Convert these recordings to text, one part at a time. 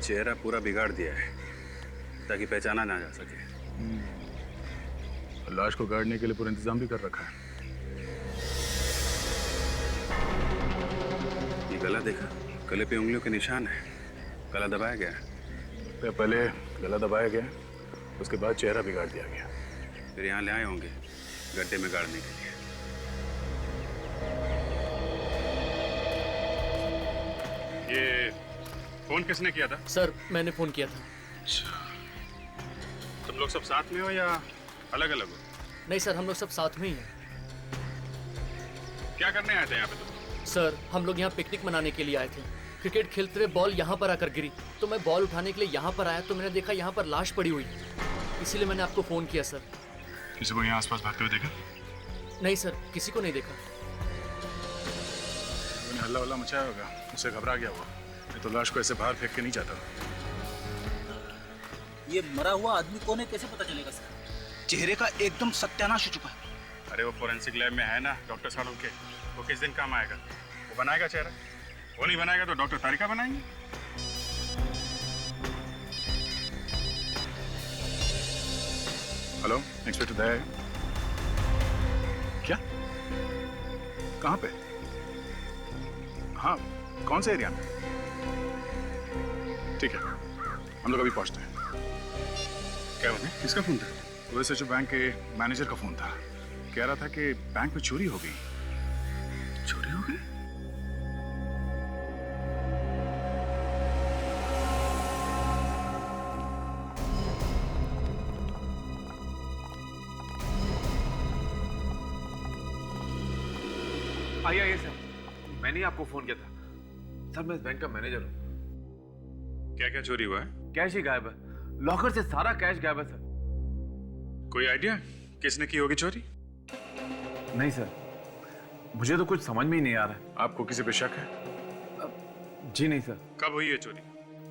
चेहरा पूरा बिगाड़ दिया है ताकि पहचाना ना जा सके। लाश को गाड़ने के लिए पूरा इंतजाम भी कर रखा है। ये गला देखा, गले पे उंगलियों के निशान है। गला दबाया गया। तो पहले गला दबाया गया, उसके बाद चेहरा बिगाड़ दिया गया। फिर यहाँ ले आए होंगे गड्ढे में गाड़ने के लिए। ये फोन किसने किया था? सर मैंने फोन किया था। अच्छा, तुम लोग सब साथ में हो या अलग अलग हो? नहीं सर, हम लोग सब साथ में ही हैं। क्या करने आए थे यहाँ पे तुम? सर हम लोग यहाँ पिकनिक मनाने के लिए आए थे। क्रिकेट खेलते हुए बॉल यहाँ पर आकर गिरी तो मैं बॉल उठाने के लिए यहाँ पर आया तो मैंने देखा यहाँ पर लाश पड़ी हुई, इसीलिए मैंने आपको फोन किया सर। किसी को यहाँ आसपास भागते हुए देखा? नहीं सर, किसी को नहीं देखा। हल्ला वल्ला मचाया होगा, उससे घबरा गया होगा। ये तो लाश को ऐसे बाहर फेंक के नहीं जाता। ये मरा हुआ आदमी कौन है, कैसे पता चलेगा सर? चेहरे का एकदम सत्यानाश हो चुका है। अरे वो फोरेंसिक लैब में है ना डॉक्टर साहब के, वो किस दिन काम आएगा? वो बनाएगा चेहरा। वो नहीं बनाएगा तो डॉक्टर तारिका बनाएंगे। हेलो, इंस्पेक्टर दया है क्या? कहाँ पे? हाँ, कौन से एरिया में? ठीक है, हम लोग अभी पहुंचते हैं। क्या हुआ? किसका फोन था? वैसे जो बैंक के मैनेजर का फोन था, कह रहा था कि बैंक में चोरी हो गई। चोरी हो गई? आइए सर, मैंने ही आपको फोन किया था। सर मैं इस बैंक का मैनेजर हूँ। क्या क्या चोरी हुआ है? कैश ही गायब है, लॉकर से सारा कैश गायब है सर। कोई आइडिया किसने की होगी चोरी? नहीं सर, मुझे तो कुछ समझ में ही नहीं आ रहा है। आपको किसी पे शक है? जी नहीं सर। कब हुई है चोरी?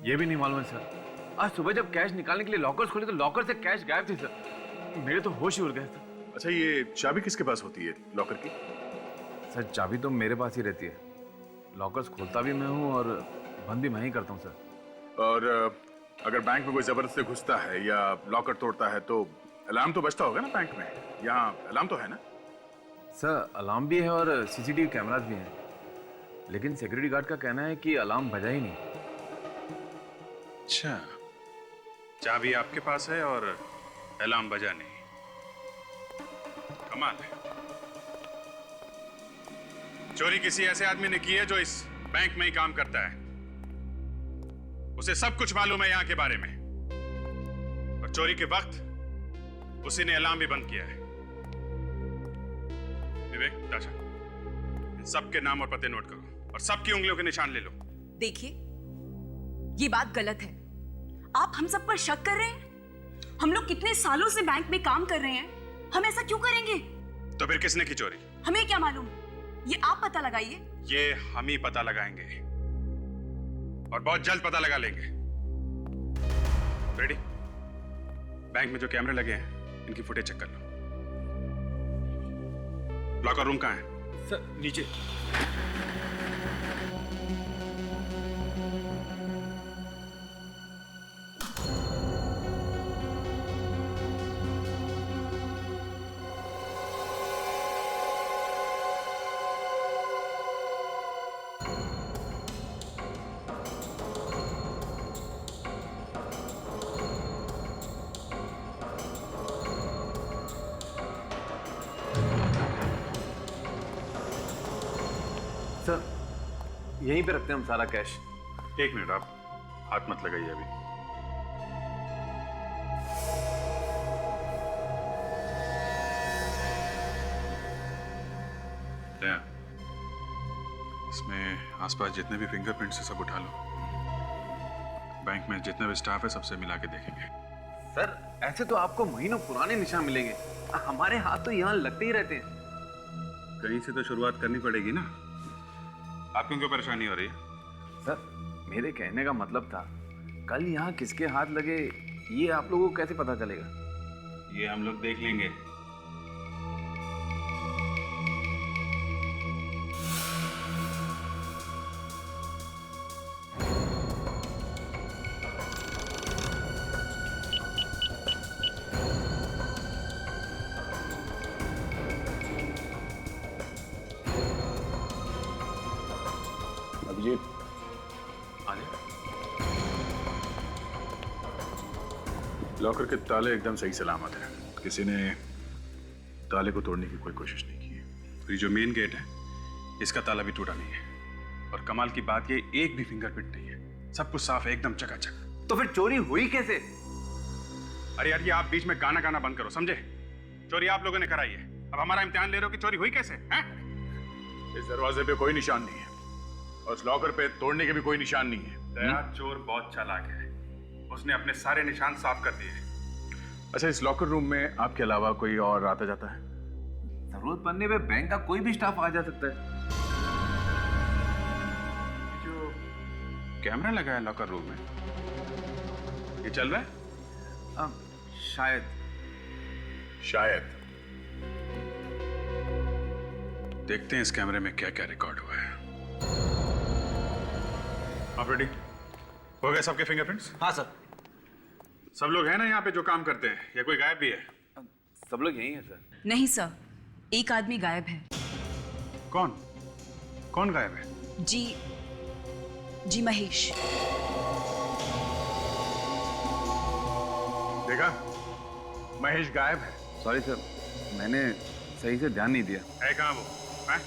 ये भी नहीं मालूम है सर। आज सुबह जब कैश निकालने के लिए लॉकर्स खोले तो लॉकर से कैश गायब थी सर। मेरे तो होश ही उड़ गए सर। अच्छा, ये चाबी किसके पास होती है लॉकर की? सर चाबी तो मेरे पास ही रहती है। लॉकर्स खोलता भी मैं हूँ और बंद भी मैं ही करता हूँ सर। और अगर बैंक में कोई जबरदस्ती घुसता है या लॉकर तोड़ता है तो अलार्म तो बजता होगा ना बैंक में? यहाँ अलार्म तो है ना? सर अलार्म भी है और सीसीटीवी कैमरास भी हैं, लेकिन सिक्योरिटी गार्ड का कहना है कि अलार्म बजा ही नहीं। अच्छा, चाबी आपके पास है और अलार्म बजा नहीं। कमाल है। चोरी किसी ऐसे आदमी ने की है जो इस बैंक में ही काम करता है। उसे सब कुछ मालूम है यहाँ के बारे में, और चोरी के वक्त उसी ने अलार्म भी बंद किया है। विवेक, ताशा, इन सबके नाम और पते नोट करो और सबकी उंगलियों के निशान ले लो। देखिए, ये बात गलत है। आप हम सब पर शक कर रहे हैं। हम लोग कितने सालों से बैंक में काम कर रहे हैं, हम ऐसा क्यों करेंगे? तो फिर किसने की चोरी? हमें क्या मालूम, ये आप पता लगाइए। ये हम ही पता लगाएंगे और बहुत जल्द पता लगा लेंगे। रेडी? बैंक में जो कैमरे लगे हैं इनकी फुटेज चेक कर लो। लॉकर रूम कहाँ है? सर नीचे। सर यहीं पे रखते हैं हम सारा कैश। एक मिनट, आप हाथ मत लगाइए अभी। दया, इसमें आसपास जितने भी फिंगरप्रिंट्स है सब उठा लो। बैंक में जितने भी स्टाफ है सबसे मिला के देखेंगे। सर ऐसे तो आपको महीनों पुराने निशान मिलेंगे, हमारे हाथ तो यहाँ लगते ही रहते हैं। कहीं से तो शुरुआत करनी पड़ेगी ना। आपको क्यों परेशानी हो रही है? सर मेरे कहने का मतलब था, कल यहाँ किसके हाथ लगे ये आप लोगों को कैसे पता चलेगा? ये हम लोग देख लेंगे। लॉकर के ताले एकदम सही सलामत हैं। किसी ने ताले को तोड़ने की कोई कोशिश नहीं की है। और ये जो मेन गेट है, इसका ताला भी टूटा नहीं है। और कमाल की बात ये एक भी फिंगरप्रिंट नहीं है। सब कुछ साफ है, एकदम चकाचक। तो फिर चोरी हुई कैसे? अरे यार, ये आप बीच में गाना गाना बंद करो, समझे? चोरी आप लोगों ने कराई है, अब हमारा इम्तिहान ले रहे हो कि चोरी हुई कैसे? हैं? इस दरवाजे पे कोई निशान नहीं है और इस लॉकर पे तोड़ने के भी कोई निशान नहीं है। दया चोर बहुत चालाक है, उसने अपने सारे निशान साफ कर दिए। अच्छा, इस लॉकर रूम में आपके अलावा कोई और आता जाता है? जरूरत पड़ने पे बैंक का कोई भी स्टाफ आ जा सकता है। जो कैमरा लगा है लॉकर रूम में, ये चल रहा है? शायद शायद। देखते हैं इस कैमरे में क्या क्या रिकॉर्ड हुआ है। आप रेडी हो गए? सबके फिंगरप्रिंट्स? हाँ सर। सब लोग हैं ना यहाँ पे जो काम करते हैं, या कोई गायब भी है? सब लोग यही है सर। नहीं सर, एक आदमी गायब है। कौन कौन गायब है? जी महेश। देखा, महेश गायब है। सॉरी सर, मैंने सही से ध्यान नहीं दिया। है कहाँ वो? हैं?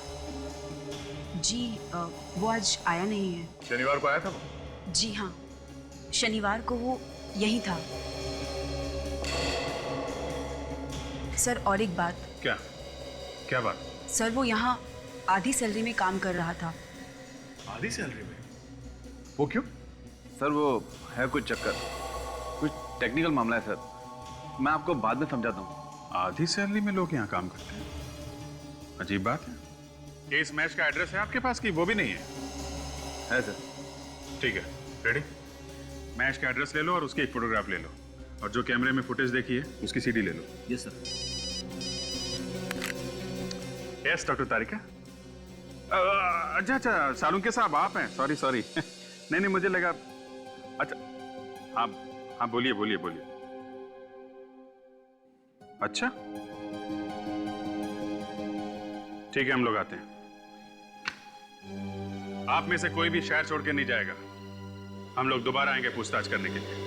वो आज आया नहीं है। शनिवार को आया था वो? जी हाँ, शनिवार को वो यही था। सर और एक बात। क्या क्या बात? सर वो यहाँ आधी सैलरी में काम कर रहा था। आधी सैलरी में? वो क्यों? सर वो है कुछ चक्कर, कुछ टेक्निकल मामला है सर, मैं आपको बाद में समझाता हूँ। आधी सैलरी में लोग यहाँ काम करते हैं, अजीब बात है। ये इस मैच का एड्रेस है आपके पास कि वो भी नहीं है सर। ठीक है, रेडी? मैच का एड्रेस ले लो और उसकी एक फोटोग्राफ ले लो, और जो कैमरे में फुटेज देखी है उसकी सीडी ले लो। Yes sir. Yes doctor Tarika. अच्छा, सालुंके साहब आप हैं? सॉरी नहीं, मुझे लगा। अच्छा, हाँ बोलिए। अच्छा ठीक है, हम लोग आते हैं। आप में से कोई भी शहर छोड़ के नहीं जाएगा, हम लोग दोबारा आएंगे पूछताछ करने के लिए।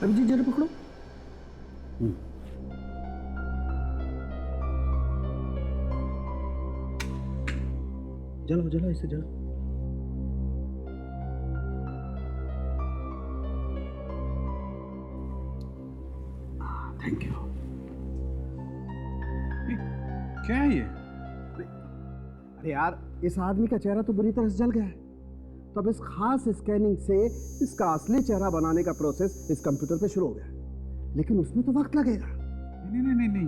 अभी जी जरा पकड़ो। जलाओ इसे जलाओ। Thank you. क्या है ये? अरे यार, इस आदमी का चेहरा तो बुरी तरह से जल गया है, तो अब इस खास स्कैनिंग से इसका असली चेहरा बनाने का प्रोसेस इस कंप्यूटर पे शुरू हो गया, लेकिन उसमें तो वक्त लगेगा। नहीं,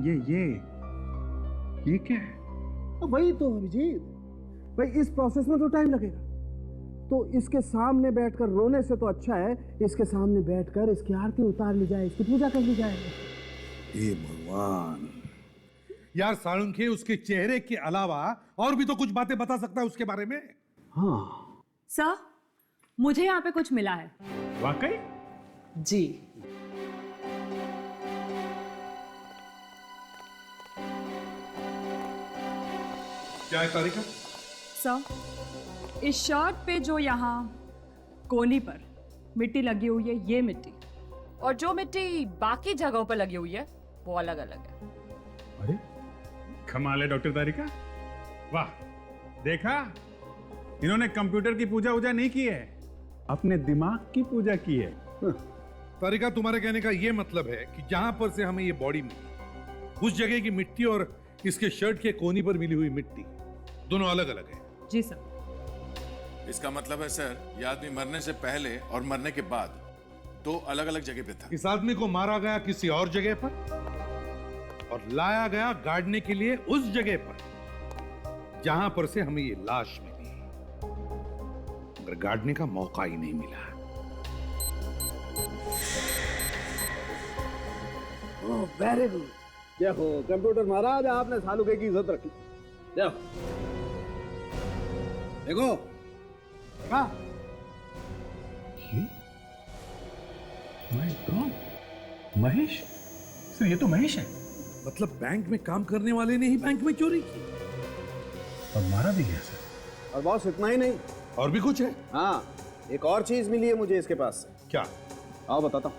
ये क्या है? वही तो अभिजीत भाई, इस प्रोसेस में तो टाइम लगेगा, तो इसके सामने बैठकर रोने से तो अच्छा है इसके सामने बैठकर इसकी आरती उतार ली जाए, इसकी पूजा कर ली जाए। हे भगवान। यार साळुंखे उसके चेहरे के अलावा और भी तो कुछ बातें बता सकता है उसके बारे में। हाँ सर, मुझे यहाँ पे कुछ मिला है। वाकई? जी। क्या है तारिका? सर, इस शर्ट पे जो यहाँ कोनी पर मिट्टी लगी हुई है, ये मिट्टी, और जो मिट्टी बाकी जगहों पर लगी हुई है वो अलग अलग है। अरे कमाल है डॉक्टर तारिका, वाह! देखा, इन्होंने कंप्यूटर की पूजा वूजा नहीं की है, अपने दिमाग की पूजा की है। तारिका, तुम्हारे कहने का यह मतलब है कि जहां पर से हमें ये बॉडी मिली, उस जगह की मिट्टी और इसके शर्ट के कोनी पर मिली हुई मिट्टी दोनों अलग अलग है। जी सर। इसका मतलब है सर, यह आदमी मरने से पहले और मरने के बाद दो अलग अलग जगह पे था। इस आदमी को मारा गया किसी और जगह पर और लाया गया गाड़ने के लिए उस जगह पर जहां पर से हमें ये लाश मिली, मगर गाड़ने का मौका ही नहीं मिला। Very good. देखो कंप्यूटर महाराज, आपने सालुके की इज्जत रखी। देखो देखो हाँ, माय गॉड, महेश सर, ये तो महेश है। मतलब बैंक में काम करने वाले ने ही बैंक में चोरी की और मारा भी गया सर। और बॉस इतना ही नहीं, और भी कुछ है? हाँ एक और चीज मिली है मुझे इसके पास से। क्या? आओ बताता हूँ।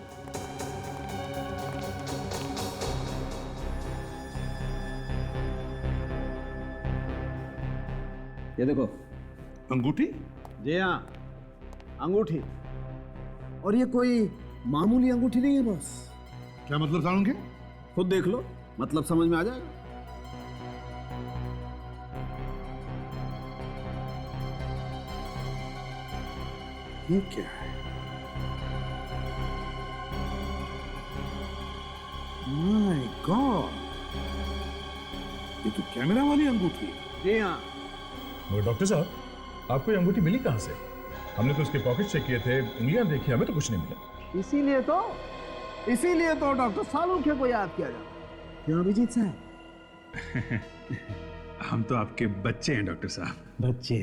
ये देखो अंगूठी। जी हाँ, अंगूठी। और ये कोई मामूली अंगूठी नहीं है बॉस। क्या मतलब सालुके? खुद देख लो, मतलब समझ में आ जाएगा। ये क्या है? माय गॉड, ये तो कैमरा वाली अंगूठी है। जी हाँ। वो डॉक्टर साहब, आपको ये अंगूठी मिली कहाँ से? हमने तो उसके पॉकेट चेक किए थे, उंगलियां देखी, हमें तो कुछ नहीं मिला। इसीलिए तो डॉक्टर सालुके को याद किया जाता। क्यों अभिजीत साहब? हम तो आपके बच्चे हैं डॉक्टर साहब। बच्चे।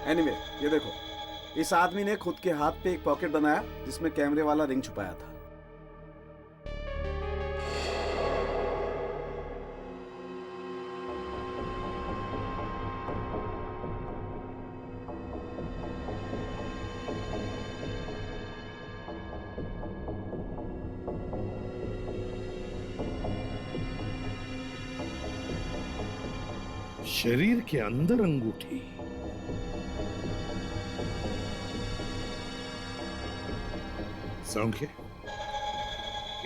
एनीवे, ये देखो, इस आदमी ने खुद के हाथ पे एक पॉकेट बनाया जिसमें कैमरे वाला रिंग छुपाया था। शरीर के अंदर अंगूठी। सालुके,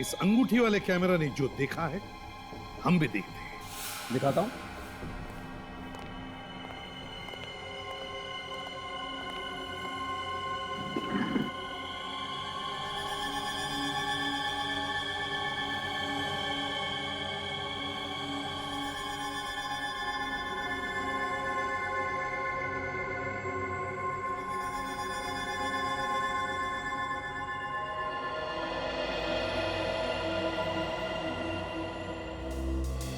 इस अंगूठी वाले कैमरा ने जो देखा है हम भी देखते हैं। दिखाता हूं।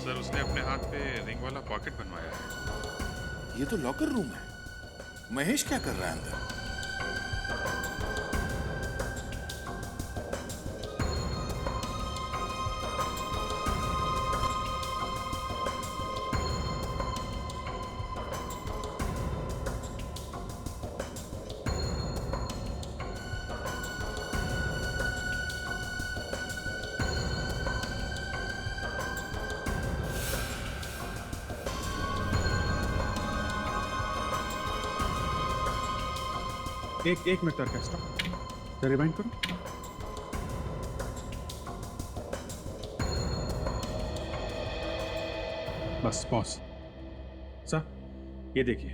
सर, उसने अपने हाथ पे रिंग वाला पॉकेट बनवाया है। ये तो लॉकर रूम है। महेश क्या कर रहा है अंदर? एक मिनट का स्टॉप, रिवाइंड करो। बस पॉज। सर, ये देखिए,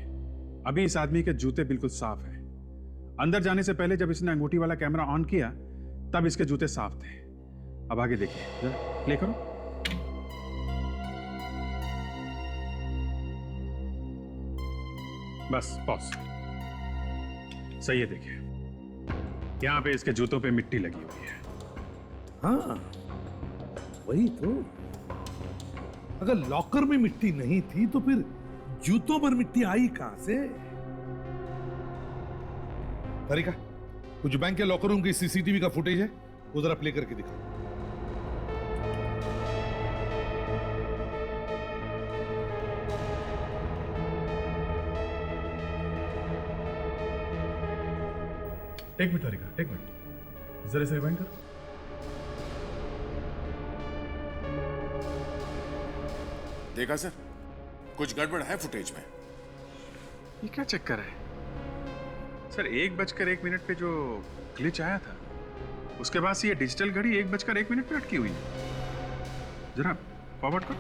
अभी इस आदमी के जूते बिल्कुल साफ हैं। अंदर जाने से पहले जब इसने अंगूठी वाला कैमरा ऑन किया तब इसके जूते साफ थे। अब आगे देखिए, जरा प्ले करो। बस पॉज। सही है, देखिए यहां पे इसके जूतों पे मिट्टी लगी हुई है। हाँ, वही तो। अगर लॉकर में मिट्टी नहीं थी तो फिर जूतों पर मिट्टी आई कहां से? तरीका, कुछ बैंक के लॉकर रूम की सीसीटीवी का फुटेज है, वो जरा प्ले करके दिखा। एक मिनट तरीका, एक मिनट, जरा से रिवाइंड करो। देखा सर, कुछ गड़बड़ है फुटेज में। ये क्या चक्कर है सर? 1:01 पे जो ग्लिच आया था उसके बाद से ये डिजिटल घड़ी 1:01 पे अटकी हुई है। जरा फॉरवर्ड करो।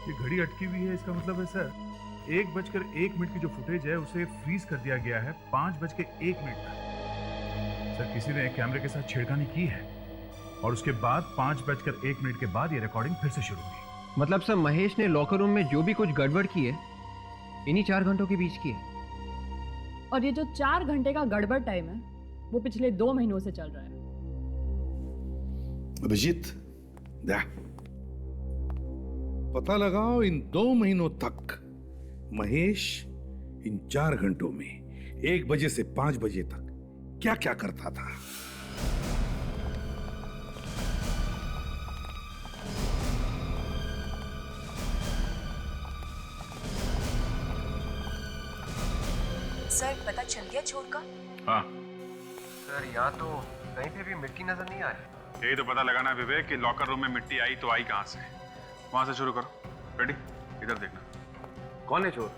ये घड़ी अटकी हुई है, इसका मतलब है सर 1:01 की जो फुटेज है उसे फ्रीज कर दिया गया है 5:01 तक। सर, किसी ने कैमरे के साथ छेड़खानी की है। और उसके बाद 5:01 के बाद ये रिकॉर्डिंग फिर से शुरू हुई। मतलब सर महेश ने लॉकर रूम में जो भी कुछ गड़बड़ की है इन्हीं 4 घंटों के बीच की है। और ये जो 4 घंटे का गड़बड़ टाइम है वो पिछले 2 महीनों से चल रहा है। अभिजीत, पता लगाओ इन 2 महीनों तक महेश इन 4 घंटों में 1 बजे से 5 बजे तक क्या क्या करता था। सर पता चल गया चोर का? हाँ, सर यहाँ तो कहीं पे भी मिट्टी नजर नहीं आ रही। यही तो पता लगाना है विवेक कि लॉकर रूम में मिट्टी आई तो आई कहां से। वहां से शुरू करो। रेडी? इधर देखना। कौन है चोर?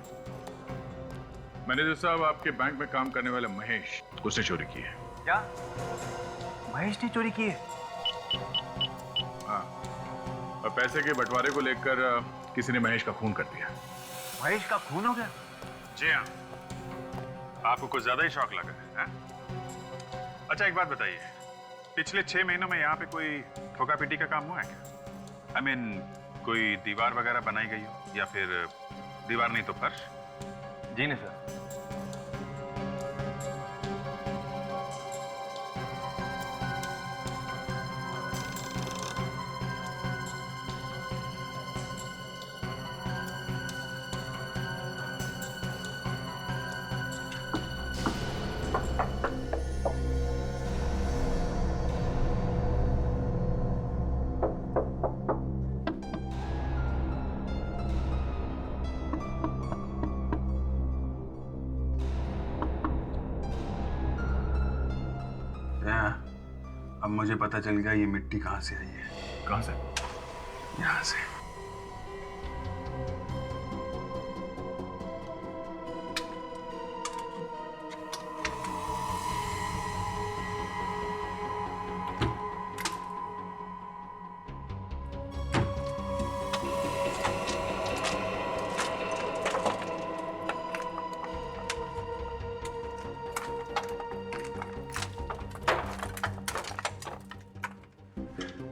मैनेजर साहब, आपके बैंक में काम करने वाले महेश, उसने चोरी की है। क्या महेश ने चोरी की है? हाँ, और पैसे के बंटवारे को लेकर किसी ने महेश का खून कर दिया। महेश का खून हो गया? जी हाँ। आपको कुछ ज्यादा ही शौक लगा है? अच्छा, एक बात बताइए, पिछले 6 महीनों में यहाँ पे कोई ठोका पीटी का काम हुआ है क्या? I mean, कोई दीवार वगैरह बनाई गई हो, या फिर दीवार नहीं तो फर्श? जी नहीं सर। अब मुझे पता चल गया ये मिट्टी कहाँ से आई है। कहां से? यहाँ से।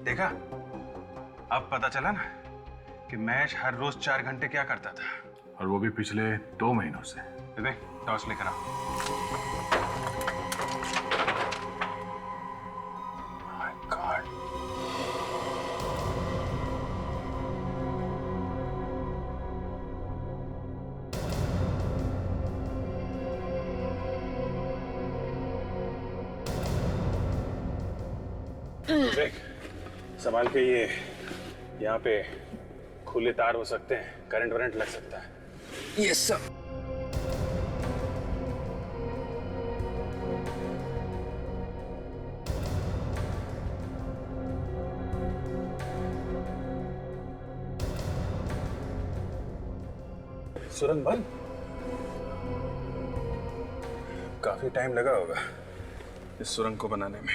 देखा, अब पता चला ना कि महेश हर रोज 4 घंटे क्या करता था, और वो भी पिछले 2 महीनों से। विवेक, टॉर्च लेकर आओ। My God. विवेक, संभाल के, ये यहाँ पे खुले तार हो सकते हैं, करंट वरंट लग सकता है। Yes sir. सुरंग बंद? काफी टाइम लगा होगा इस सुरंग को बनाने में।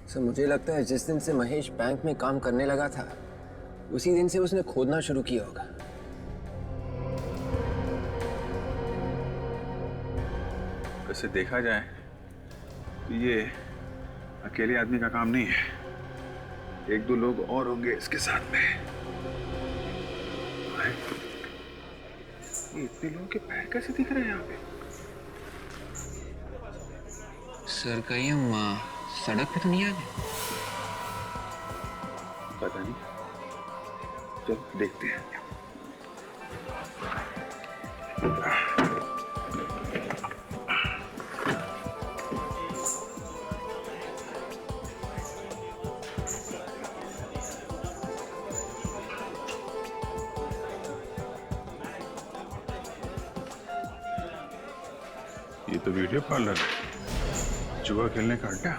सर मुझे लगता है जिस दिन से महेश बैंक में काम करने लगा था उसी दिन से उसने खोदना शुरू किया होगा। वैसे देखा जाए तो ये अकेले आदमी का काम नहीं है, 1-2 लोग और होंगे इसके साथ में। ये इतने लोगों के पैर कैसे दिख रहे हैं यहाँ पे? सर कहीं हम वहाँ सड़क पे तो नहीं आ गए? पता नहीं, चल देखते हैं। ये तो वीडियो पार्लर है, जुआ खेलने का अड्डा।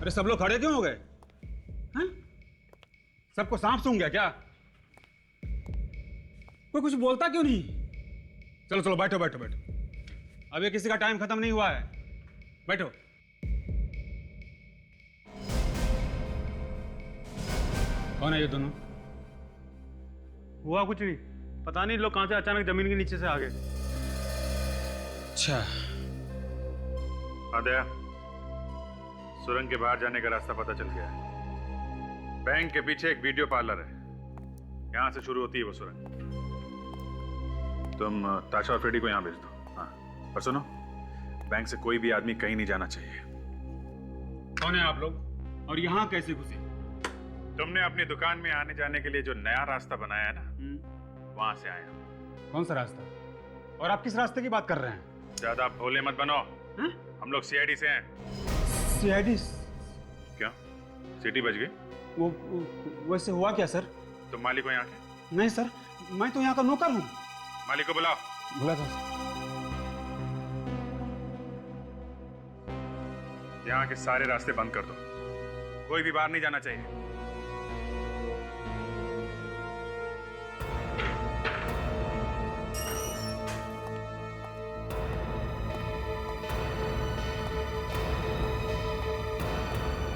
अरे सब लोग खड़े क्यों हो गए? हैं? सबको सांप सूंघ गया क्या? कोई कुछ बोलता क्यों नहीं? चलो चलो बैठो बैठो बैठो, अभी किसी का टाइम खत्म नहीं हुआ है, बैठो। कौन है ये दोनों? हुआ कुछ नहीं, पता नहीं लोग कहां से अचानक जमीन के नीचे से आ गए। अच्छा, आदया, सुरंग के बाहर जाने का रास्ता पता चल गया है। बैंक के पीछे एक वीडियो पार्लर है, यहां से शुरू होती है वो सुरंग। तुम ताशा और फ्रेडी को यहां भेज दो। हाँ, और सुनो, बैंक से कोई भी आदमी कहीं नहीं जाना चाहिए। कौन है आप लोग और यहाँ कैसे घुसे? तुमने अपनी दुकान में आने जाने के लिए जो नया रास्ता बनाया है ना, वहां से आया। कौन सा रास्ता? और आप किस रास्ते की बात कर रहे हैं? ज्यादा भोले मत बनो। हम लोग सीआईडी से हैं। सीआईडी? क्या सिटी बच गई? वो वैसे हुआ क्या सर? तुम मालिक हो यहाँ के? नहीं सर, मैं तो यहाँ का नौकर हूँ। मालिक को बुलाओ। बुला था। यहाँ के सारे रास्ते बंद कर दो, कोई भी बाहर नहीं जाना चाहिए।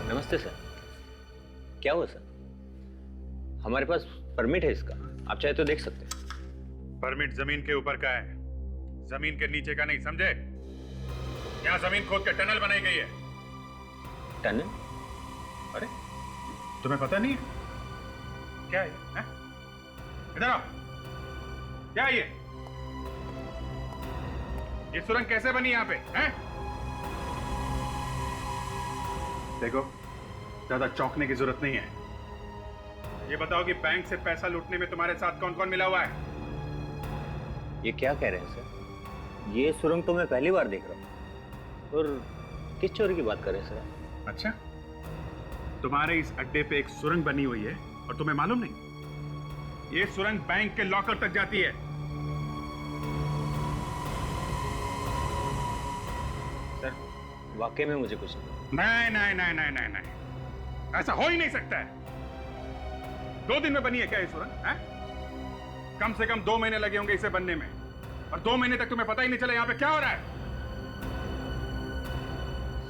नमस्ते सर। क्या हुआ सर? हमारे पास परमिट है इसका, आप चाहे तो देख सकते हैं। परमिट जमीन के ऊपर का है, जमीन के नीचे का नहीं, समझे? यहाँ जमीन खोद के टनल बनाई गई है। टनल? अरे तुम्हें पता नहीं है? क्या है ये? इधर आओ। क्या है ये सुरंग कैसे बनी यहाँ पे? हैं? देखो, ज्यादा चौंकने की जरूरत नहीं है। ये बताओ कि बैंक से पैसा लूटने में तुम्हारे साथ कौन कौन मिला हुआ है? ये क्या कह रहे हैं सर? ये सुरंग तो मैं पहली बार देख रहा हूँ। और किस चोरी की बात कर रहे हैं सर? अच्छा, तुम्हारे इस अड्डे पे एक सुरंग बनी हुई है और तुम्हें मालूम नहीं? ये सुरंग बैंक के लॉकर तक जाती है। सर, वाकई में मुझे कुछ नहीं नहीं नहीं नहीं नहीं नहीं, ऐसा हो ही नहीं सकता है। 2 दिन में बनी है क्या ये सुरंग? कम से कम 2 महीने लगे होंगे इसे बनने में, और 2 महीने तक तुम्हें पता ही नहीं चला यहाँ पे क्या हो रहा है।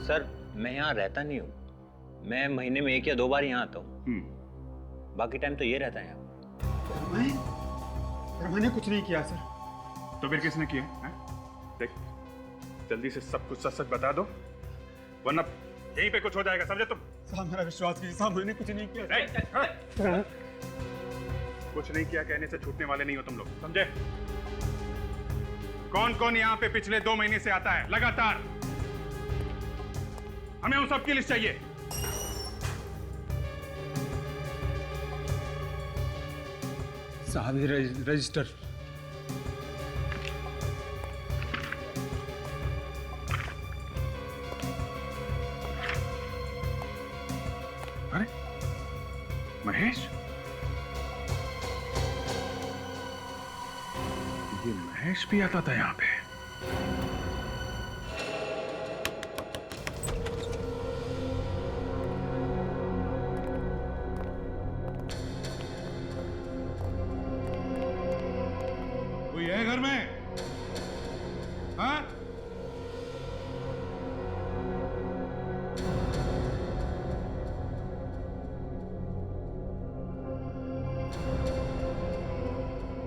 सर, मैं यहाँ रहता नहीं हूँ। मैं महीने में 1 या 2 बार यहाँ आता हूँ। बाकी टाइम तो ये रहता है यहाँ। मैंने कुछ नहीं किया सर। तो फिर किसने किया है? देख, जल्दी से सब कुछ सच सच बता दो, वरना यहीं पे कुछ हो जाएगा, समझे तुम? साहब मेरा विश्वास कीजिए साहब, मैंने कुछ नहीं किया। कुछ नहीं किया कहने से छूटने वाले नहीं हो तुम लोग, समझे? कौन कौन यहाँ पे पिछले 2 महीने से आता है लगातार? हमें उन सबकी लिस्ट चाहिए। साहब ये रजिस्टर। अरे महेश, ये महेश भी आता था यहाँ पे। कोई है घर में? हाँ?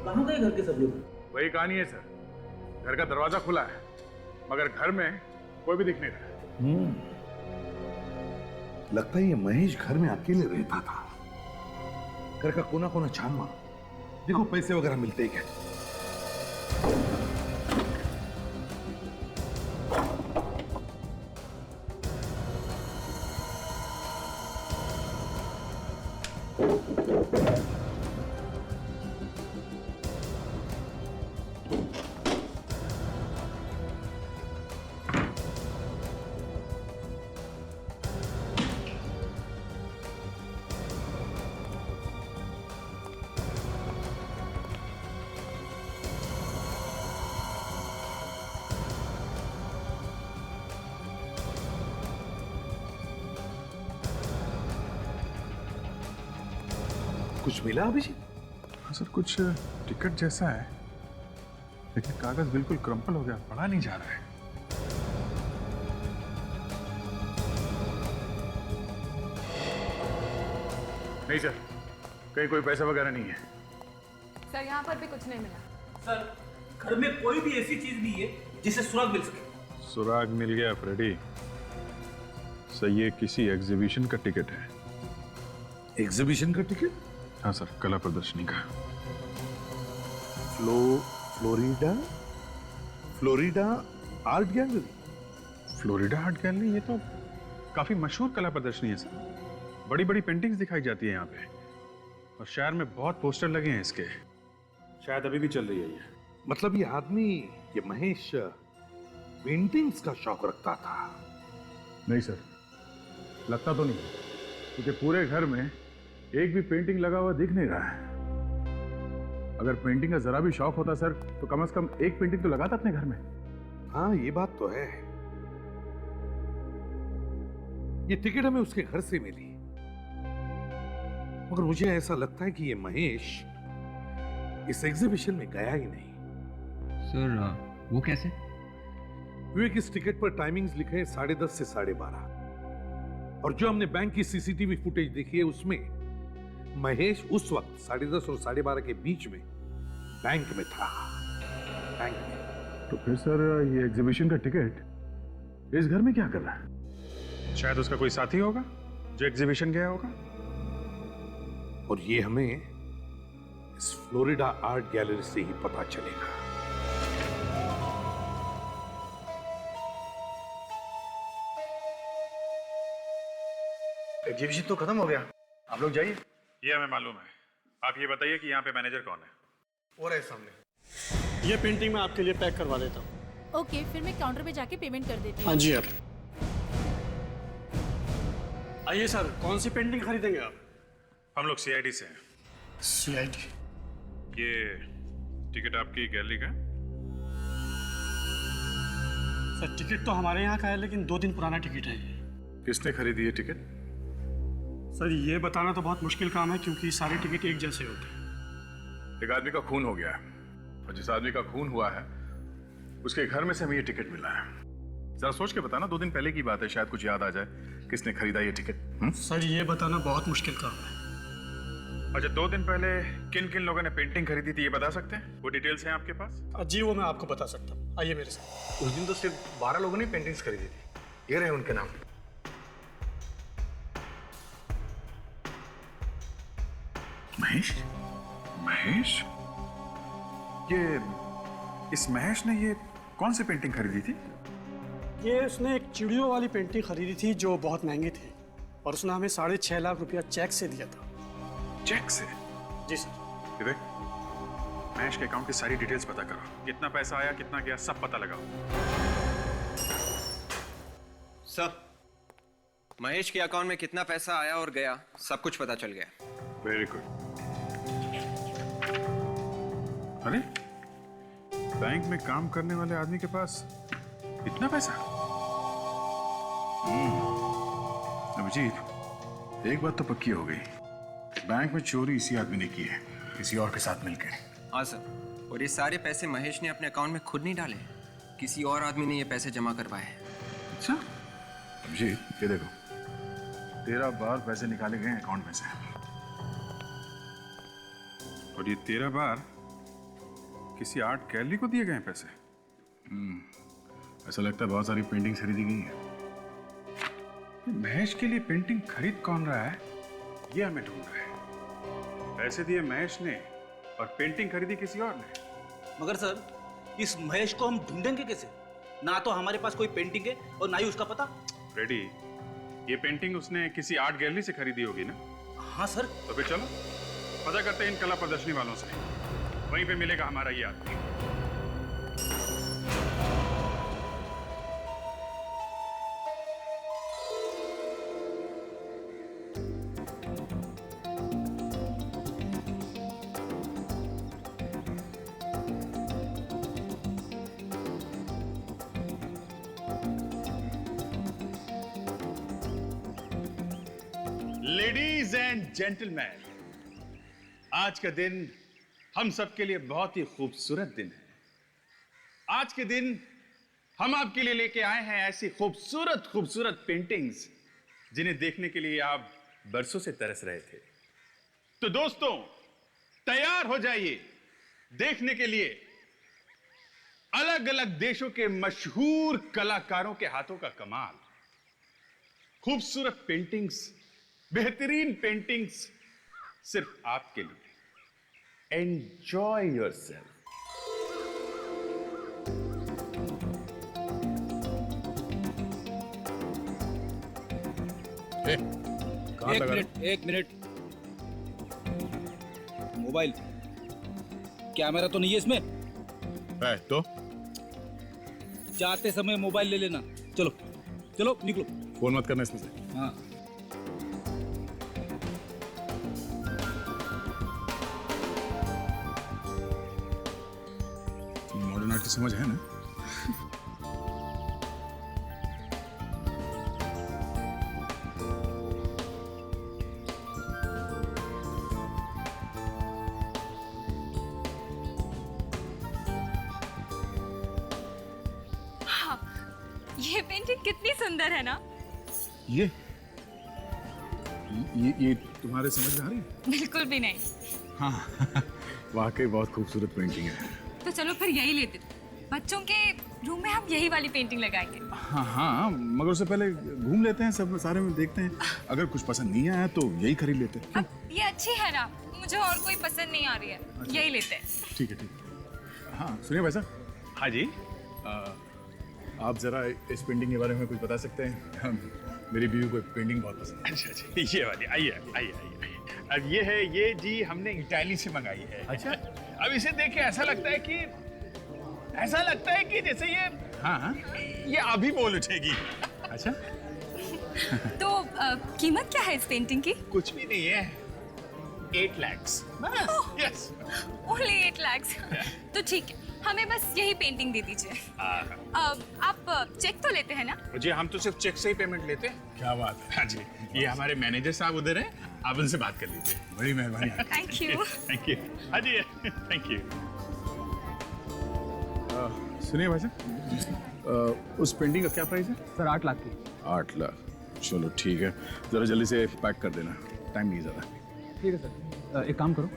कहाँ गए घर के सब लोग? वही कहानी है सर, घर का दरवाजा खुला है मगर घर में कोई भी दिख नहीं रहा। लगता है ये महेश घर में अकेले रहता था। घर का कोना कोना छान मारो, देखो पैसे वगैरह मिलते ही क्या। कुछ मिला अभिजीत? हाँ सर, कुछ टिकट जैसा है, लेकिन कागज बिल्कुल क्रम्पल हो गया, पढ़ा नहीं जा रहा है। नहीं सर, कहीं कोई पैसा वगैरह नहीं है। सर यहाँ पर भी कुछ नहीं मिला। सर घर में कोई भी ऐसी चीज नहीं है जिसे सुराग मिल सके। सुराग मिल गया फ्रेडी। सही, ये किसी एग्जीबिशन का टिकट है। एग्जीबिशन का टिकट? हाँ सर, कला प्रदर्शनी का। Florida art gallery. Florida art gallery, ये तो काफी मशहूर कला प्रदर्शनी है सर। बड़ी बड़ी पेंटिंग्स दिखाई जाती है यहाँ पे, और शहर में बहुत पोस्टर लगे हैं इसके। शायद अभी भी चल रही है ये। मतलब ये आदमी, ये महेश, पेंटिंग्स का शौक रखता था? नहीं सर, लगता तो नहीं, क्योंकि पूरे घर में एक भी पेंटिंग लगा हुआ दिख नहीं रहा है। अगर पेंटिंग का जरा भी शौक होता सर, तो कम से कम एक पेंटिंग तो लगाता अपने घर में। हाँ, ये बात तो है। ये टिकट हमें उसके घर से मिली, मगर मुझे ऐसा लगता है कि ये महेश इस एग्जीबिशन में गया ही नहीं। सर वो कैसे? विवेक, इस टिकट पर टाइमिंग्स लिखे हैं 10:30 से 12:30, और जो हमने बैंक की सीसीटीवी फुटेज देखी है उसमें महेश उस वक्त 10:30 और 12:30 के बीच में बैंक में था। बैंक में। तो फिर सर ये एग्जीबिशन का टिकट इस घर में क्या कर रहा है? शायद उसका कोई साथी होगा जो एग्जीबिशन गया होगा। और ये हमें इस फ्लोरिडा आर्ट गैलरी से ही पता चलेगा। एग्जीबिशन तो खत्म हो गया, आप लोग जाइए। ये हमें मालूम है। आप ये बताइए कि यहाँ पे मैनेजर कौन है? और है सामने। ये पेंटिंग मैं आपके लिए पैक करवा देता हूँ। ओके, फिर मैं काउंटर पे जाके पेमेंट कर देती हूँ। हाँ जी, आप आइए सर, कौन सी पेंटिंग खरीदेंगे आप? हम लोग सीआईडी से हैं। सीआईडी? ये टिकट आपकी गैलरी का? सर टिकट तो हमारे यहाँ का है, लेकिन 2 दिन पुराना टिकट है ये। किसने खरीदी ये टिकट? सर ये बताना तो बहुत मुश्किल काम है, क्योंकि सारे टिकट एक जैसे होते हैं। एक आदमी का खून हो गया है, और जिस आदमी का खून हुआ है उसके घर में से हमें ये टिकट मिला है। जरा सोच के बताना, 2 दिन पहले की बात है, शायद कुछ याद आ जाए किसने खरीदा ये टिकट। सर ये बताना बहुत मुश्किल काम है। अच्छा, 2 दिन पहले किन किन लोगों ने पेंटिंग खरीदी थी ये बता सकते हैं? वो डिटेल्स हैं आपके पास? जी वो मैं आपको बता सकता हूँ, आइए मेरे साथ। उस दिन तो सिर्फ 12 लोगों ने पेंटिंग्स खरीदी थी। ये रहे उनके नाम। महेश? महेश? ये इस महेश ने ये कौन सी पेंटिंग खरीदी थी? ये उसने एक चिड़ियों वाली पेंटिंग खरीदी थी जो बहुत महंगी थी, और उसने हमें 6.5 लाख रुपया चेक से दिया था। चेक से? जी सर। विवेक, महेश के अकाउंट की सारी डिटेल्स पता करो। कितना पैसा आया, कितना गया, सब पता लगाओ। सर, महेश के अकाउंट में कितना पैसा आया और गया, सब कुछ पता चल गया। Very good. अरे, बैंक में काम करने वाले आदमी के पास इतना पैसा? अभिजीत, एक बात तो पक्की हो गई, बैंक में चोरी इसी आदमी ने की है, किसी और के साथ मिलकर। हाँ सर, और ये सारे पैसे महेश ने अपने अकाउंट में खुद नहीं डाले, किसी और आदमी ने ये पैसे जमा करवाए हैं। अच्छा अभिजीत, ये देखो, 13 बार पैसे निकाले गए अकाउंट में से, और ये 13 बार किसी आर्ट गैलरी को दिए गए हैं पैसे। ऐसा लगता है बहुत सारी पेंटिंग खरीदी गई है। महेश के लिए पेंटिंग खरीद कौन रहा है, ये हमें ढूंढ रहा है। पैसे दिए महेश ने और पेंटिंग खरीदी किसी और ने। मगर सर, इस महेश को हम ढूंढेंगे कैसे? ना तो हमारे पास कोई पेंटिंग है और ना ही उसका पता। रेडी, ये पेंटिंग उसने किसी आर्ट गैलरी से खरीदी होगी ना? हाँ सर। तो फिर चलो पता करते हैं इन कला प्रदर्शनी वालों से, वहीं पे मिलेगा हमारा ये आदमी। लेडीज एंड जेंटलमैन, आज का दिन हम सबके लिए बहुत ही खूबसूरत दिन है। आज के दिन हम आपके लिए लेके आए हैं ऐसी खूबसूरत खूबसूरत पेंटिंग्स जिन्हें देखने के लिए आप बरसों से तरस रहे थे। तो दोस्तों, तैयार हो जाइए देखने के लिए अलग अलग देशों के मशहूर कलाकारों के हाथों का कमाल, खूबसूरत पेंटिंग्स, बेहतरीन पेंटिंग्स सिर्फ आपके लिए। Enjoy yourself. एक मिनट मोबाइल कैमरा तो नहीं है इसमें? है तो जाते समय मोबाइल ले लेना। चलो चलो निकलो। फोन मत करना इसमें से। हाँ मॉडर्न आर्ट की समझ है ना? ये पेंटिंग कितनी सुंदर है ना? ये तुम्हारे समझ में आ रही है? बिल्कुल भी नहीं। हाँ वाकई बहुत खूबसूरत पेंटिंग है। तो चलो फिर यही लेते। बच्चों के रूम में हम यही वाली पेंटिंग लगाएंगे। हाँ हाँ, मगर उससे पहले घूम लेते हैं, सब सारे में देखते हैं। अगर कुछ पसंद नहीं आया तो यही खरीद लेते हैं। अब ये अच्छी है ना, मुझे और कोई पसंद नहीं आ रही है। अच्छा। यही लेते हैं। ठीक है ठीक है। हाँ सुनिए भाई साहब। हाँ जी। आप जरा इस पेंटिंग के बारे में कुछ बता सकते हैं? मेरी बीवी को पेंटिंग बहुत पसंद है। अच्छा ये वाली। आइए आइए आइए। अब ये है, ये जी हमने इटाली से मंगाई है। अच्छा। अब इसे देख के ऐसा लगता है कि जैसे ये हाँ ये अभी बोल उठेगी। अच्छा। तो कीमत क्या है इस पेंटिंग की? कुछ भी नहीं है, 8 lakhs। यस। Only 8 lakhs। तो ठीक है, हमें बस यही पेंटिंग दे दीजिए। आप चेक तो लेते हैं ना? जी हम तो सिर्फ चेक से ही पेमेंट लेते हैं। क्या बात है। हाँ जी, ये हमारे मैनेजर साहब उधर हैं, आप उनसे बात कर लीजिए। बड़ी मेहरबानी। Thank you. Thank you. हाँ जी थैंक यू। सुनिए भाई साहब, उस पेंटिंग का क्या प्राइस है? सर 8 लाख की। 8 लाख। चलो ठीक है, जरा जल्दी से पैक कर देना, टाइम नहीं ज़्यादा। ठीक है सर। एक काम करो,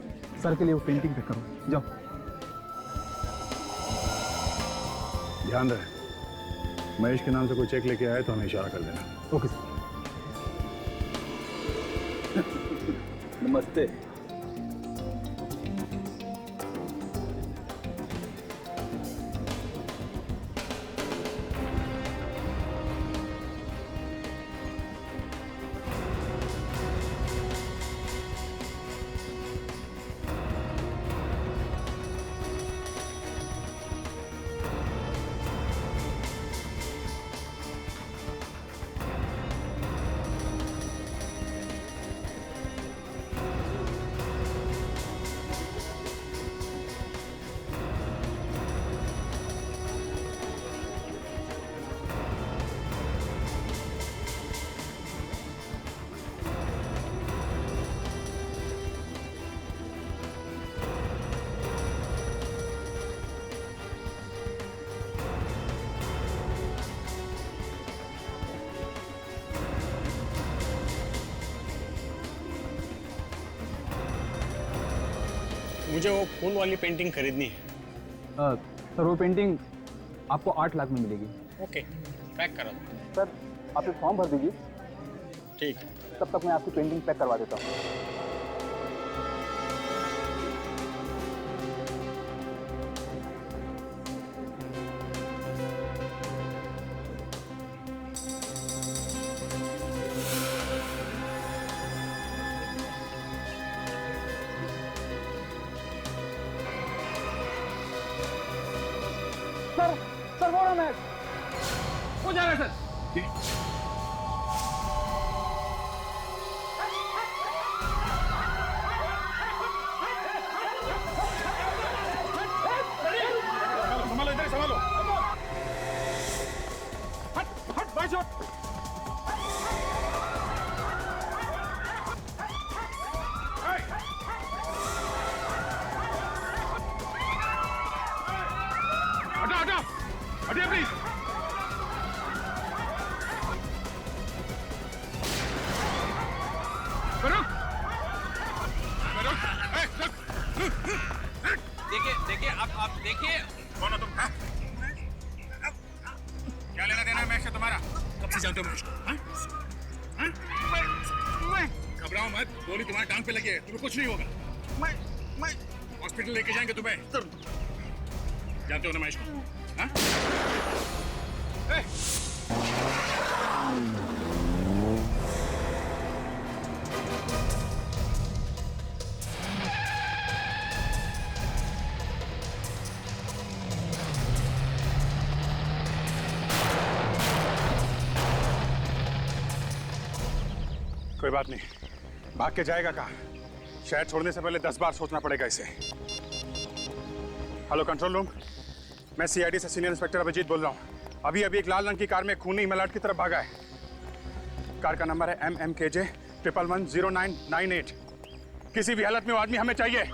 सर के लिए वो पेंटिंग पैक करो, जाओ। ध्यान रहे, महेश के नाम से कोई चेक लेके आए तो हमें इशारा कर देना। Okay sir. नमस्ते। मुझे वो खून वाली पेंटिंग खरीदनी है। सर वो पेंटिंग आपको 8 लाख में मिलेगी। ओके, पैक करा। सर आप एक फॉर्म भर दीजिए, ठीक है। तब तक मैं आपकी पेंटिंग पैक करवा देता हूँ। सर वो रहा मैच हो जा रहा है सर। संभालो, इधर संभालो। हट हट भाई शॉट। हटा हटा हटिए प्लीज। रुक रुक रुक। जानते हो मुझको? घबराओ मत, गोली तुम्हारे टांग पे लगी है, तुम्हें कुछ नहीं होगा। मैं हॉस्पिटल लेके जाएंगे तुम्हें। जानते हो ना महेश को? हाँ? कोई बात नहीं, भाग के जाएगा कहाँ? शहर छोड़ने से पहले 10 बार सोचना पड़ेगा इसे। हेलो कंट्रोल रूम, मैं सीआईडी से सीनियर इंस्पेक्टर अभिजीत बोल रहा हूँ। अभी एक लाल रंग की कार में खूनी मलाट की तरफ भागा है। कार का नंबर है MMKJ 110998। किसी भी हालत में वो आदमी हमें चाहिए। अरे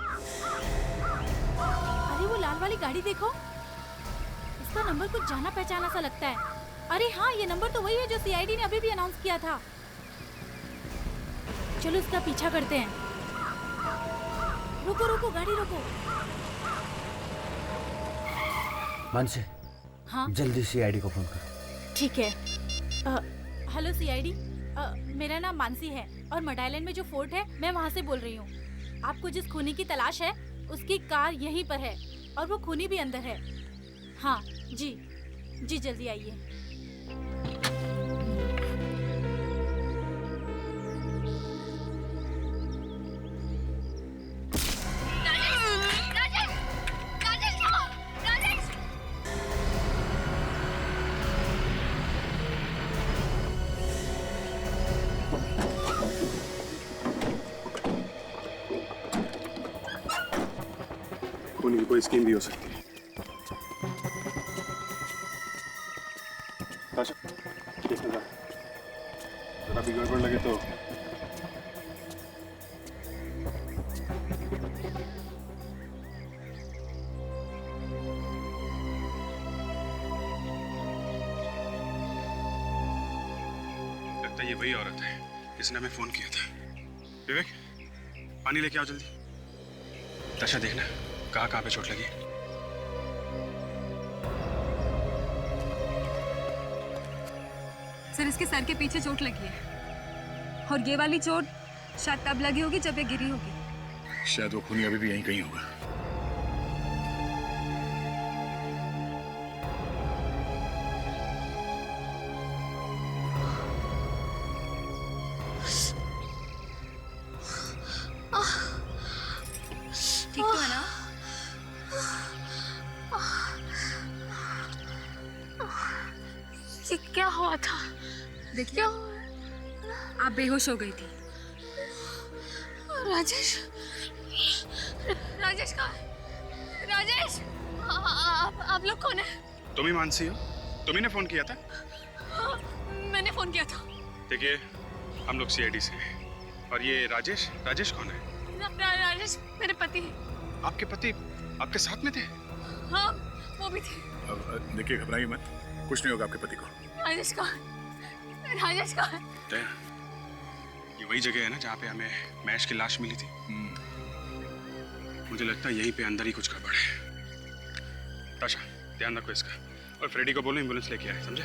वो लाल वाली गाड़ी देखो, इसका नंबर कुछ जाना पहचाना सा लगता है। अरे हाँ, ये नंबर तो वही है जो सीआईडी ने अभी भी अनाउंस किया था। चलो इसका पीछा करते हैं। रुको रुको, गाड़ी रोको। मानसी, हाँ जल्दी सीआईडी को फोन करो। ठीक है। हेलो सीआईडी, मेरा नाम मानसी है और मडाइलैंड में जो फोर्ट है मैं वहाँ से बोल रही हूँ। आपको जिस खूनी की तलाश है उसकी कार यहीं पर है और वो खूनी भी अंदर है। हाँ जी जी, जल्दी आइए। खूनी की कोई स्कीम भी हो सकती है। ताशा, इसमें जा। जरा भी गड़बड़ लगे तो लगता है ये वही औरत है जिसने हमें फोन किया था। विवेक, पानी लेके आओ जल्दी। ताशा, देखना कहाँ पे चोट लगी। सर, इसके सर के पीछे चोट लगी है और ये वाली चोट शायद तब लगी होगी जब ये गिरी होगी। शायद वो खूनी अभी भी यहीं कहीं होगा। ठीक तो है ना? ये क्या हुआ था? देखिए, आप बेहोश हो गई थी। राजेश, राजेश कहाँ है? राजेश, आप लोग कौन है? तुम ही मानसी हो? तुम्ही ने फोन किया था? हाँ, मैंने फोन किया था। देखिए, हम लोग सीआईडी से हैं। और ये राजेश कौन है? राजेश मेरे पति हैं। आपके पति आपके साथ में थे? हाँ, वो भी थे। अब देखिए, घबराइए मत, कुछ नहीं होगा आपके पति को। राजेश कहाँ है? राजेश कहाँ है? ये वही जगह है ना जहाँ पे हमें महेश की लाश मिली थी। मुझे लगता है यहीं पे अंदर ही कुछ गड़बड़ है। ताशा, ध्यान रखो इसका, और फ्रेडी को बोलो एम्बुलेंस लेके आए, समझे?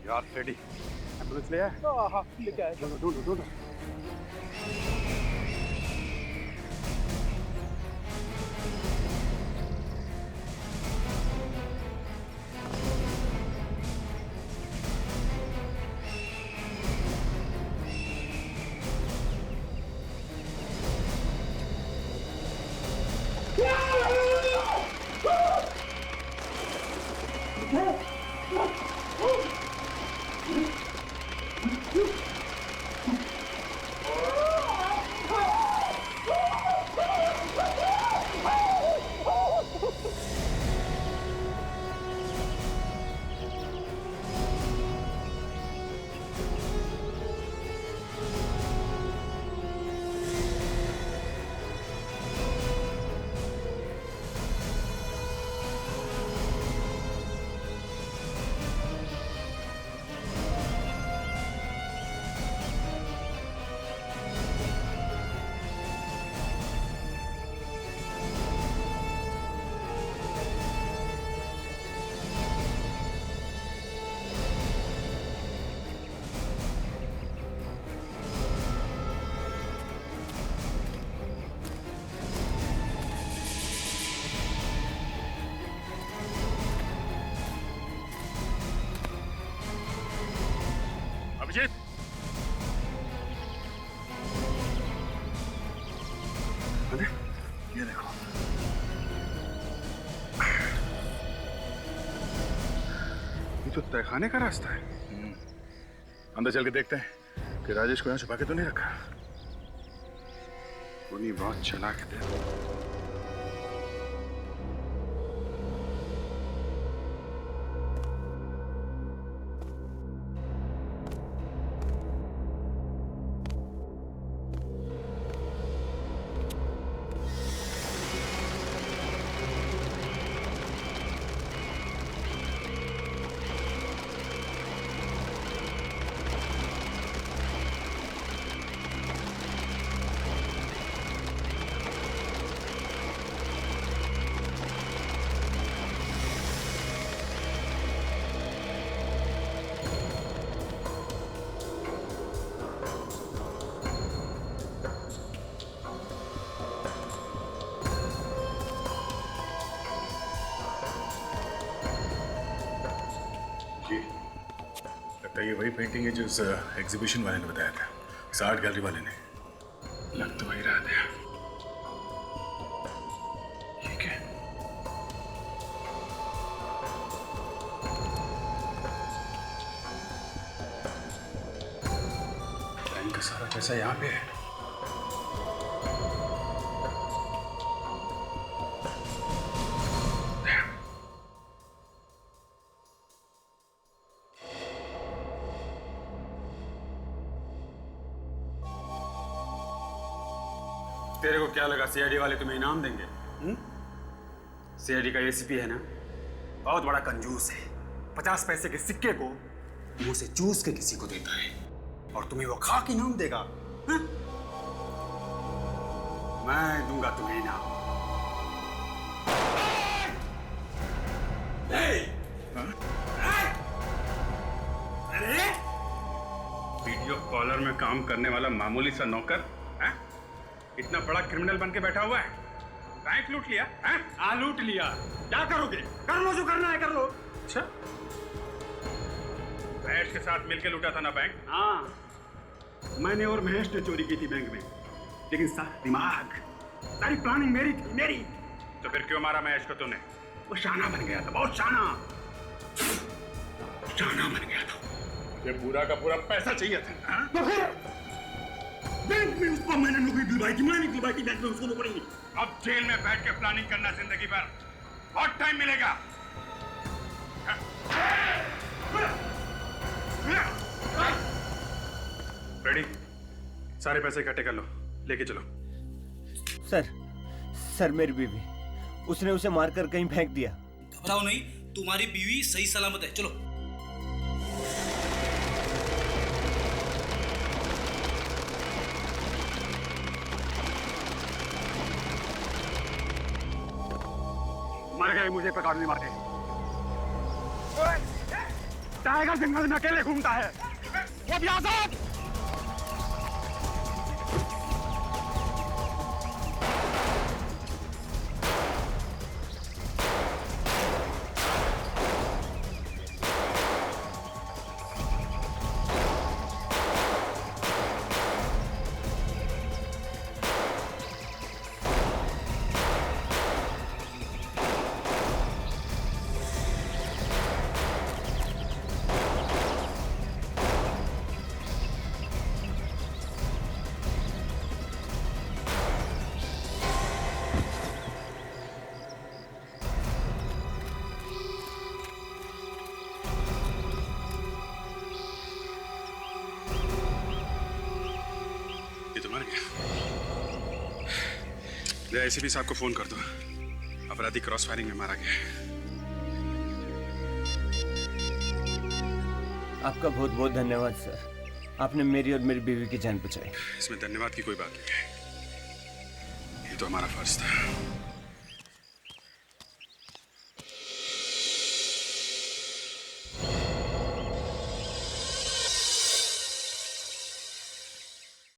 यार फ्रेडी, एम्बुलेंस ले आए? हाँ, लेके आए। ढूंढो। अरे ये देखो, ये तो तहखाने का रास्ता है। अंदर चल के देखते हैं कि राजेश को यहाँ छुपा के तो नहीं रखा। खूनी बहुत चालाक है। ये वही पेंटिंग है जो उस एग्जीबिशन वाले ने बताया था, इस आर्ट गैलरी वाले ने। लग तो वही रहा था। ठीक है, बैंक का सारा पैसा यहाँ पे है। तेरे को क्या लगा सीआईडी वाले तुम्हें इनाम देंगे? सीआईडी का एसीपी है ना, बहुत बड़ा कंजूस है। 50 पैसे के सिक्के को मुंह से चूस के किसी को देता है और तुम्हें वो खा के इनाम देगा। हा? मैं दूंगा तुम्हें इनाम। वीडियो कॉलर में काम करने वाला मामूली सा नौकर इतना बड़ा क्रिमिनल बन के बैठा हुआ है। बैंक लूट लिया? हाँ लूट लिया। क्या करोगे? कर लो जो करना है कर लो। अच्छा, महेश के साथ मिलके लूटा था ना बैंक? हाँ, मैंने और महेश ने चोरी की थी बैंक में, लेकिन सारा दिमाग, सारी प्लानिंग मेरी थी, मेरी। तो फिर क्यों मारा महेश को तूने? वो शाना बन गया था, बहुत शाना बन गया था। मुझे पूरा का पूरा पैसा चाहिए था। तो फिर बैंक में उसको मैंने नौकरी दिलवाई थी, मैंने दिलवाई थी बैंक में उसको नौकरी। अब जेल में बैठ के प्लानिंग करना जिंदगी भर, बहुत टाइम मिलेगा। रेडी? सारे पैसे इकट्ठे कर लो, लेके चलो। सर मेरी बीवी, उसने उसे मारकर कहीं फेंक दिया। घबराओ नहीं, तुम्हारी बीवी सही सलामत है। चलो। मर गए, मुझे पकड़ नहीं मारे। टाइगर जंगल में अकेले घूमता है, वो भी आजाद। ले एसीपी साहब को फोन कर दो, अपराधी क्रॉस फायरिंग में मारा गया है। आपका बहुत बहुत धन्यवाद सर, आपने मेरी और मेरी बीवी की जान बचाई। इसमें धन्यवाद की कोई बात नहीं है, ये तो हमारा फर्ज था।